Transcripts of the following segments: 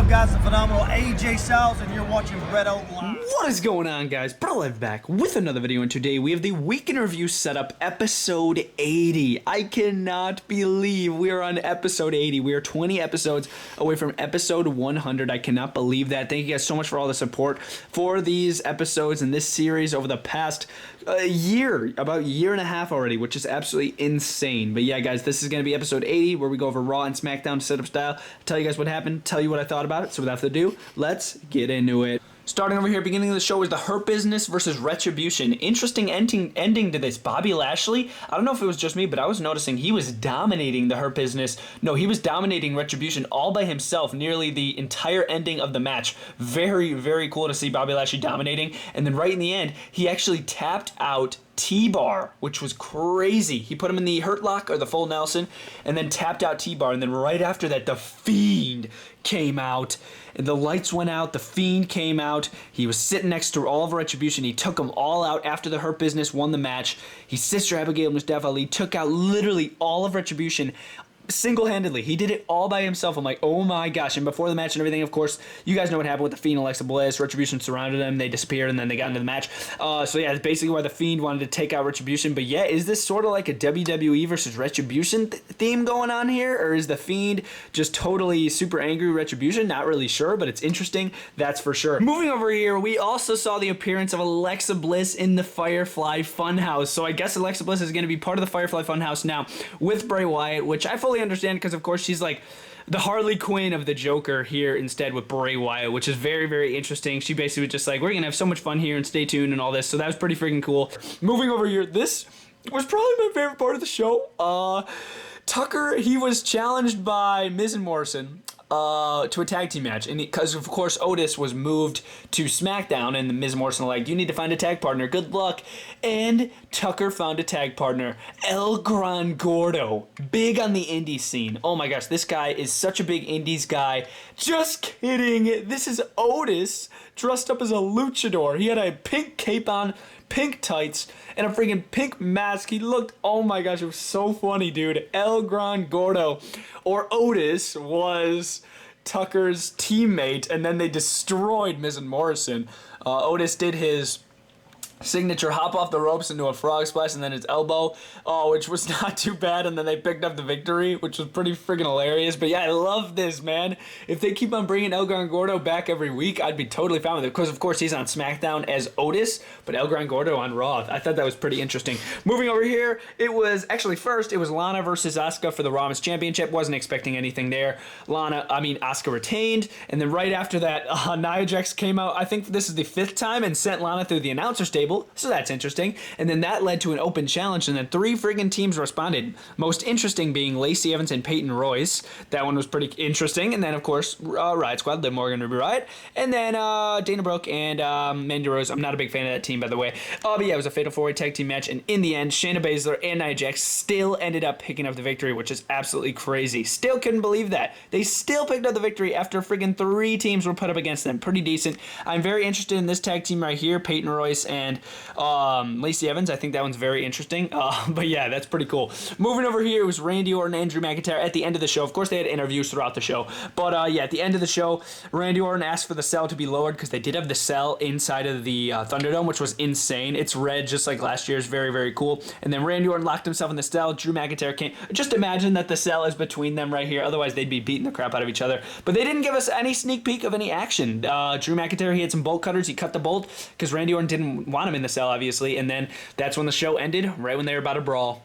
up, guys? The phenomenal AJ Styles, and you're watching BrettO Live. What is going on, guys? BrettO Live back with another video, and today we have the Week in Review setup, episode 80. I cannot believe we are on episode 80. We are 20 episodes away from episode 100. I cannot believe that. Thank you guys so much for all the support for these episodes and this series over the past year, about a year and a half already, which is absolutely insane. But yeah, guys, this is going to be episode 80, where we go over Raw and Smackdown setup style, tell you guys what happened, tell you what I thought about it. So without further ado, let's get into it. Starting over here, beginning of the show is the Hurt Business versus Retribution. Interesting ending to this. Bobby Lashley, I don't know if it was just me, but I was noticing he was dominating the Hurt Business. No, he was dominating Retribution all by himself nearly the entire ending of the match. Very, very cool to see Bobby Lashley dominating. And then right in the end, he actually tapped out T-Bar, which was crazy. He put him in the Hurt Lock, or the full Nelson, and then tapped out T-Bar. And then right after that, the Fiend came out, and the lights went out. The Fiend came out. He was sitting next to all of Retribution. He took them all out after the Hurt Business won the match. His sister Abigail Mustafa Ali took out literally all of Retribution single-handedly. He did it all by himself. I'm like, oh my gosh. And before the match and everything, of course, you guys know what happened with the Fiend and Alexa Bliss. Retribution surrounded them. They disappeared, and then they got into the match. So yeah, it's basically why the Fiend wanted to take out Retribution. But yeah, is this sort of like a WWE versus Retribution theme going on here? Or is the Fiend just totally super angry Retribution? Not really sure, but it's interesting. That's for sure. Moving over here, we also saw the appearance of Alexa Bliss in the Firefly Funhouse. So I guess Alexa Bliss is going to be part of the Firefly Funhouse now with Bray Wyatt, which I fully understand, because of course she's like the Harley Quinn of the Joker here instead with Bray Wyatt, which is very, very interesting. She basically was just like, we're gonna have so much fun here and stay tuned and all this. So that was pretty freaking cool. Moving over here, this was probably my favorite part of the show. Tucker, he was challenged by Miz and Morrison to a tag team match, and because of course Otis was moved to SmackDown, and the Miz and Morrison were like, you need to find a tag partner, good luck. And Tucker found a tag partner, El Gran Gordo, big on the indie scene. Oh my gosh, this guy is such a big indies guy. Just kidding, this is Otis dressed up as a luchador. He had a pink cape on, pink tights, and a freaking pink mask. He looked, oh my gosh, it was so funny, dude. El Gran Gordo, or Otis, was Tucker's teammate, and then they destroyed Miz and Morrison. Otis did his signature hop off the ropes into a frog splash, and then his elbow, which was not too bad, and then they picked up the victory, which was pretty freaking hilarious. But yeah, I love this, man. If they keep on bringing El Gran Gordo back every week, I'd be totally fine with it, because of course he's on SmackDown as Otis, but El Gran Gordo on Raw. I thought that was pretty interesting. Moving over here, it was actually first, it was Lana versus Asuka for the Raw Women's Championship. Wasn't expecting anything there. Asuka retained, and then right after that, Nia Jax came out, I think this is the 5th time, and sent Lana through the announcer's table. So that's interesting. And then that led to an open challenge, and then 3 friggin' teams responded. Most interesting being Lacey Evans and Peyton Royce. That one was pretty interesting. And then, of course, Riot Squad, Liv Morgan, Ruby Riot. And then Dana Brooke and Mandy Rose. I'm not a big fan of that team, by the way. But yeah, it was a Fatal 4-Way tag team match. And in the end, Shayna Baszler and Nia Jax still ended up picking up the victory, which is absolutely crazy. Still couldn't believe that. They still picked up the victory after friggin' 3 teams were put up against them. Pretty decent. I'm very interested in this tag team right here, Peyton Royce and Lacey Evans. I think that one's very interesting. But yeah, that's pretty cool. Moving over here, it was Randy Orton and Drew McIntyre at the end of the show. Of course, they had interviews throughout the show. But yeah, at the end of the show, Randy Orton asked for the cell to be lowered, because they did have the cell inside of the Thunderdome, which was insane. It's red, just like last year's. Very, very cool. And then Randy Orton locked himself in the cell. Drew McIntyre came. Just imagine that the cell is between them right here. Otherwise, they'd be beating the crap out of each other. But they didn't give us any sneak peek of any action. Drew McIntyre, he had some bolt cutters. He cut the bolt because Randy Orton didn't want him in the cell, obviously. And then that's when the show ended, right when they were about to brawl.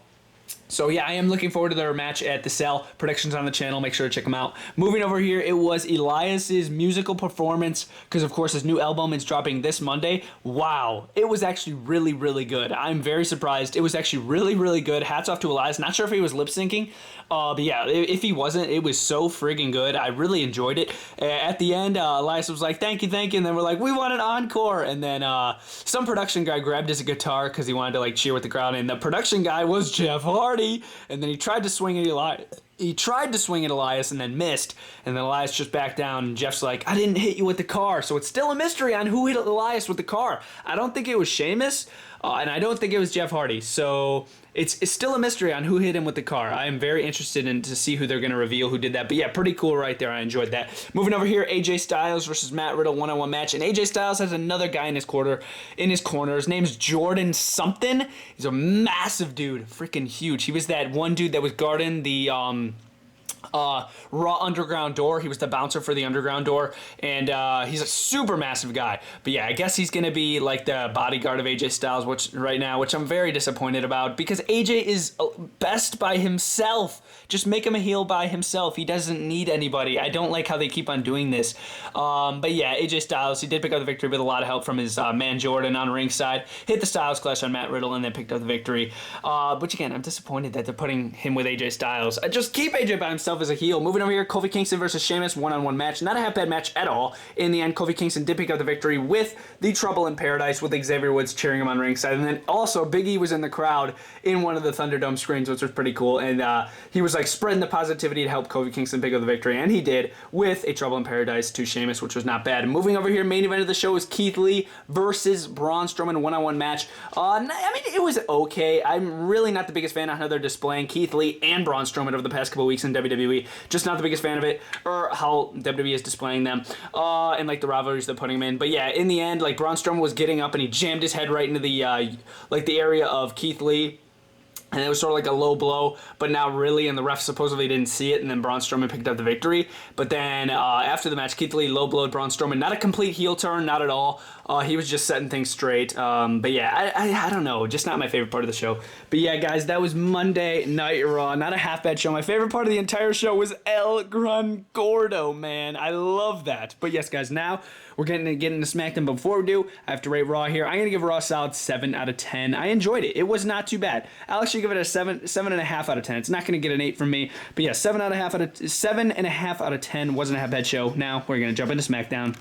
So yeah, I am looking forward to their match at the Cell. Predictions on the channel, make sure to check them out. Moving over here, it was Elias's musical performance, because of course his new album is dropping this Monday. Wow, it was actually really, really good. I'm very surprised. It was actually really, really good. Hats off to Elias. Not sure if he was lip syncing, but yeah, if he wasn't, it was so friggin' good. I really enjoyed it. At the end, Elias was like, thank you, and then we're like, we want an encore. And then some production guy grabbed his guitar because he wanted to like cheer with the crowd, and the production guy was Jeff Hardy. And then he tried to swing at Elias. He tried to swing at Elias and then missed, and then Elias just backed down, and Jeff's like, I didn't hit you with the car. So it's still a mystery on who hit Elias with the car. I don't think it was Sheamus, and I don't think it was Jeff Hardy. So it's still a mystery on who hit him with the car. I am very interested in to see who they're going to reveal who did that. But yeah, pretty cool right there. I enjoyed that. Moving over here, AJ Styles versus Matt Riddle one-on-one match, and AJ Styles has another guy in his corner. His name's Jordan something. He's a massive dude, freaking huge. He was that one dude that was guarding the Raw Underground door. He was the bouncer for the Underground door, and he's a super massive guy. But yeah, I guess he's gonna be like the bodyguard of AJ Styles, which I'm very disappointed about, because AJ is best by himself. Just make him a heel by himself. He doesn't need anybody. I don't like how they keep on doing this. But yeah, AJ Styles, he did pick up the victory with a lot of help from his man Jordan on ringside. Hit the Styles Clash on Matt Riddle and then picked up the victory. Which again, I'm disappointed that they're putting him with AJ Styles. Just keep AJ by himself as a heel. Moving over here, Kofi Kingston versus Sheamus, one-on-one match. Not a half bad match at all. In the end, Kofi Kingston did pick up the victory with the Trouble in Paradise, with Xavier Woods cheering him on ringside. And then also, Big E was in the crowd in one of the Thunderdome screens, which was pretty cool. And he was like spreading the positivity to help Kofi Kingston pick up the victory, and he did with a Trouble in Paradise to Sheamus, which was not bad. Moving over here, main event of the show is Keith Lee versus Braun Strowman, one-on-one match. I mean, it was okay. I'm really not the biggest fan on how they're displaying Keith Lee and Braun Strowman over the past couple weeks in WWE. Just not the biggest fan of it, or how WWE is displaying them, and like the rivalries they're putting them in. But yeah, in the end, like Braun Strowman was getting up and he jammed his head right into the like the area of Keith Lee. And it was sort of like a low blow, but not really, and the ref supposedly didn't see it, and then Braun Strowman picked up the victory. But then after the match, Keith Lee low-blowed Braun Strowman. Not a complete heel turn, not at all. He was just setting things straight. But yeah, I don't know, just not my favorite part of the show. But yeah, guys, that was Monday Night Raw. Not a half-bad show. My favorite part of the entire show was El Gran Gordo, man. I love that. But yes, guys, now we're getting into SmackDown. But before we do, I have to rate Raw here. I'm going to give Raw a solid 7 out of 10. I enjoyed it. It was not too bad. I'll actually give it a 7.5 out of 10. It's not going to get an 8 from me. But yeah, 7.5 out of 10. Wasn't a half bad show. Now we're going to jump into SmackDown.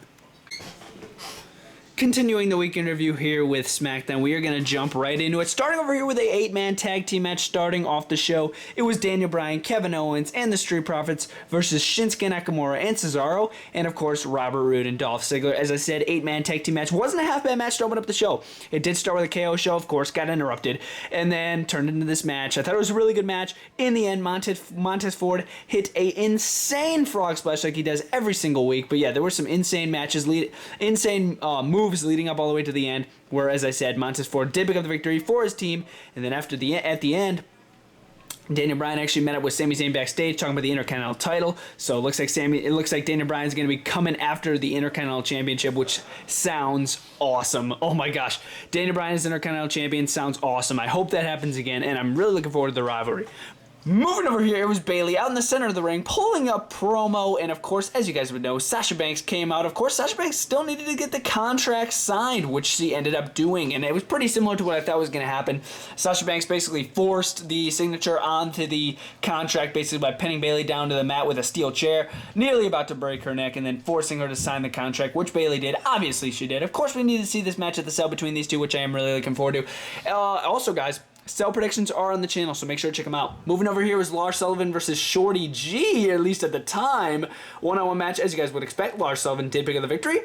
Continuing the week in review here with SmackDown, we are going to jump right into it. Starting over here with a 8-man tag team match starting off the show. It was Daniel Bryan, Kevin Owens, and the Street Profits versus Shinsuke Nakamura and Cesaro, and of course Robert Roode and Dolph Ziggler. As I said, 8-man tag team match. Wasn't a half-bad match to open up the show. It did start with a KO show, of course, got interrupted, and then turned into this match. I thought it was a really good match. In the end, Montez Ford hit a insane frog splash like he does every single week. But yeah, there were some insane matches, insane moves leading up all the way to the end, where, as I said, Montez Ford did pick up the victory for his team, and then at the end, Daniel Bryan actually met up with Sami Zayn backstage talking about the Intercontinental title. So it looks like Daniel Bryan's going to be coming after the Intercontinental Championship, which sounds awesome. Oh my gosh, Daniel Bryan is Intercontinental Champion. Sounds awesome. I hope that happens again, and I'm really looking forward to the rivalry. Moving over here, it was Bayley out in the center of the ring, pulling up promo, and of course, as you guys would know, Sasha Banks came out. Of course, Sasha Banks still needed to get the contract signed, which she ended up doing, and it was pretty similar to what I thought was going to happen. Sasha Banks basically forced the signature onto the contract, basically by pinning Bayley down to the mat with a steel chair, nearly about to break her neck, and then forcing her to sign the contract, which Bayley did. Obviously, she did. Of course, we need to see this match at the Cell between these two, which I am really looking forward to. Also, guys, Cell predictions are on the channel, so make sure to check them out. Moving over here was Lars Sullivan versus Shorty G, at least at the time. One-on-one match, as you guys would expect. Lars Sullivan did pick up the victory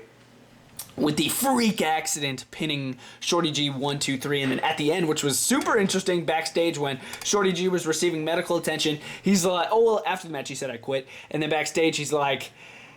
with the freak accident pinning Shorty G 1, 2, 3, and then at the end, which was super interesting, backstage when Shorty G was receiving medical attention, he's like, oh, well, after the match he said I quit, and then backstage he's like,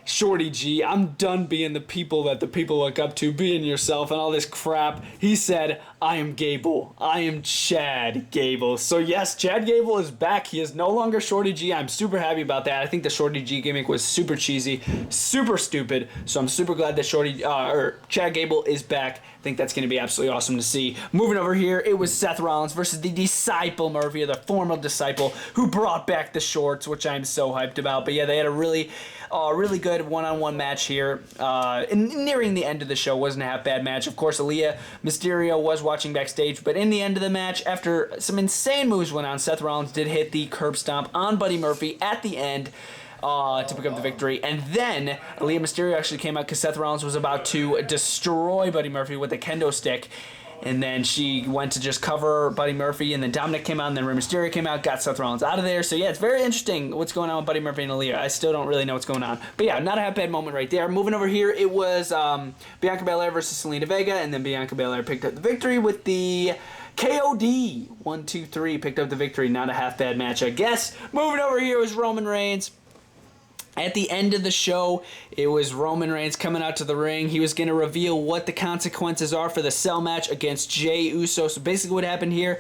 Shorty G, I'm done being the people that the people look up to, being yourself and all this crap. He said, I am Gable. I am Chad Gable. So yes, Chad Gable is back. He is no longer Shorty G. I'm super happy about that. I think the Shorty G gimmick was super cheesy, super stupid. So I'm super glad that Chad Gable is back. I think that's going to be absolutely awesome to see. Moving over here, it was Seth Rollins versus the Disciple Murphy, the former Disciple, who brought back the shorts, which I'm so hyped about. But yeah, they had a really good one-on-one match here. And nearing the end of the show, wasn't a half bad match. Of course, Aaliyah Mysterio was watching backstage, but in the end of the match, after some insane moves went on, Seth Rollins did hit the curb stomp on Buddy Murphy at the end to pick up the victory. And then Aaliyah Mysterio actually came out because Seth Rollins was about to destroy Buddy Murphy with a kendo stick. and then she went to just cover Buddy Murphy, and then Dominic came out, and then Rey Mysterio came out, got Seth Rollins out of there. So yeah, it's very interesting what's going on with Buddy Murphy and Aaliyah. I still don't really know what's going on. But yeah, not a bad moment right there. Moving over here, it was Bianca Belair versus Selena Vega, and then Bianca Belair picked up the victory with the KOD. 1, 2, 3 picked up the victory. Not a half bad match, I guess. Moving over here was Roman Reigns. At the end of the show, it was Roman Reigns coming out to the ring. He was going to reveal what the consequences are for the Cell match against Jey Uso. So basically what happened here,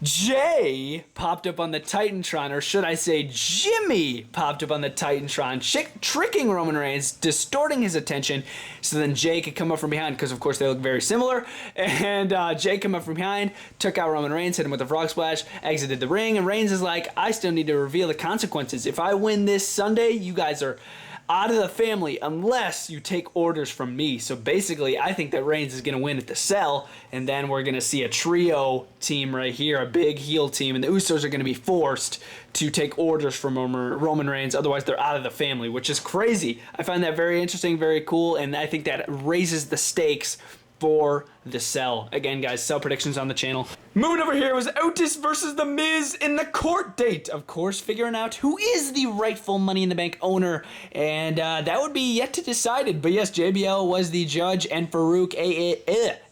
Jay popped up on the Titantron, or should I say Jimmy popped up on the Titantron, tricking Roman Reigns, distorting his attention, so then Jay could come up from behind, because of course they look very similar, and Jay came up from behind, took out Roman Reigns, hit him with a frog splash, exited the ring, and Reigns is like, I still need to reveal the consequences. If I win this Sunday, you guys are out of the family unless you take orders from me. So basically, I think that Reigns is going to win at the Cell, and then we're going to see a trio team right here, a big heel team, and the Usos are going to be forced to take orders from Roman Reigns. Otherwise, they're out of the family, which is crazy. I find that very interesting, very cool, and I think that raises the stakes for the Cell. Again, guys, Cell predictions on the channel. Moving over here was Otis versus The Miz in the court date. Of course, figuring out who is the rightful Money in the Bank owner, and that would be yet to decided. But yes, JBL was the judge, and Farouk,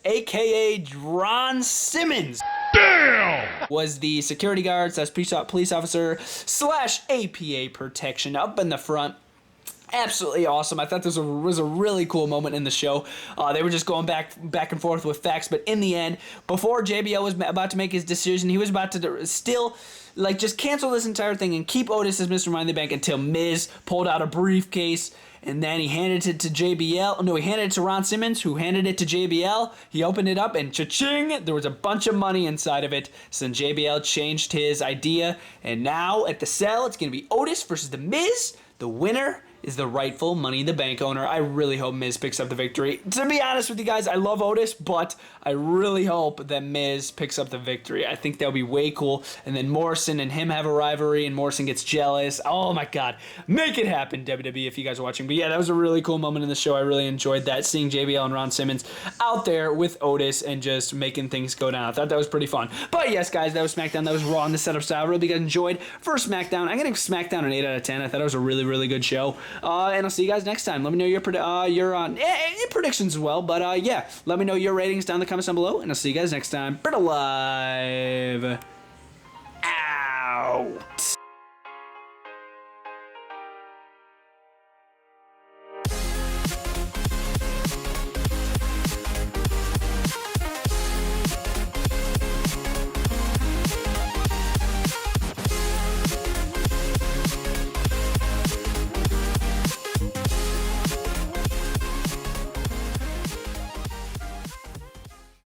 aka Ron Simmons, was the security guard / police officer / APA protection up in the front. Absolutely awesome. I thought this was a really cool moment in the show. They were just going back and forth with facts, but in the end, before JBL was about to make his decision, he was about to still just cancel this entire thing and keep Otis as Mr. Money in the Bank until Miz pulled out a briefcase, and then he handed it to JBL. No, he handed it to Ron Simmons, who handed it to JBL. He opened it up, and cha-ching, there was a bunch of money inside of it. So then JBL changed his idea, and now at the Cell, it's going to be Otis versus The Miz. The winner is the rightful Money in the Bank owner. I really hope Miz picks up the victory. To be honest with you guys, I love Otis, but I really hope that Miz picks up the victory. I think that would be way cool. And then Morrison and him have a rivalry, and Morrison gets jealous. Oh my God. Make it happen, WWE, if you guys are watching. But yeah, that was a really cool moment in the show. I really enjoyed that, seeing JBL and Ron Simmons out there with Otis and just making things go down. I thought that was pretty fun. But yes, guys, that was SmackDown. That was Raw in the setup style. I really guys enjoyed first SmackDown. I'm going to SmackDown an 8 out of 10. I thought it was a really, really good show. And I'll see you guys next time. Let me know your predictions as well. But yeah, let me know your ratings down in the comments down below. And I'll see you guys next time. BrettO Live out.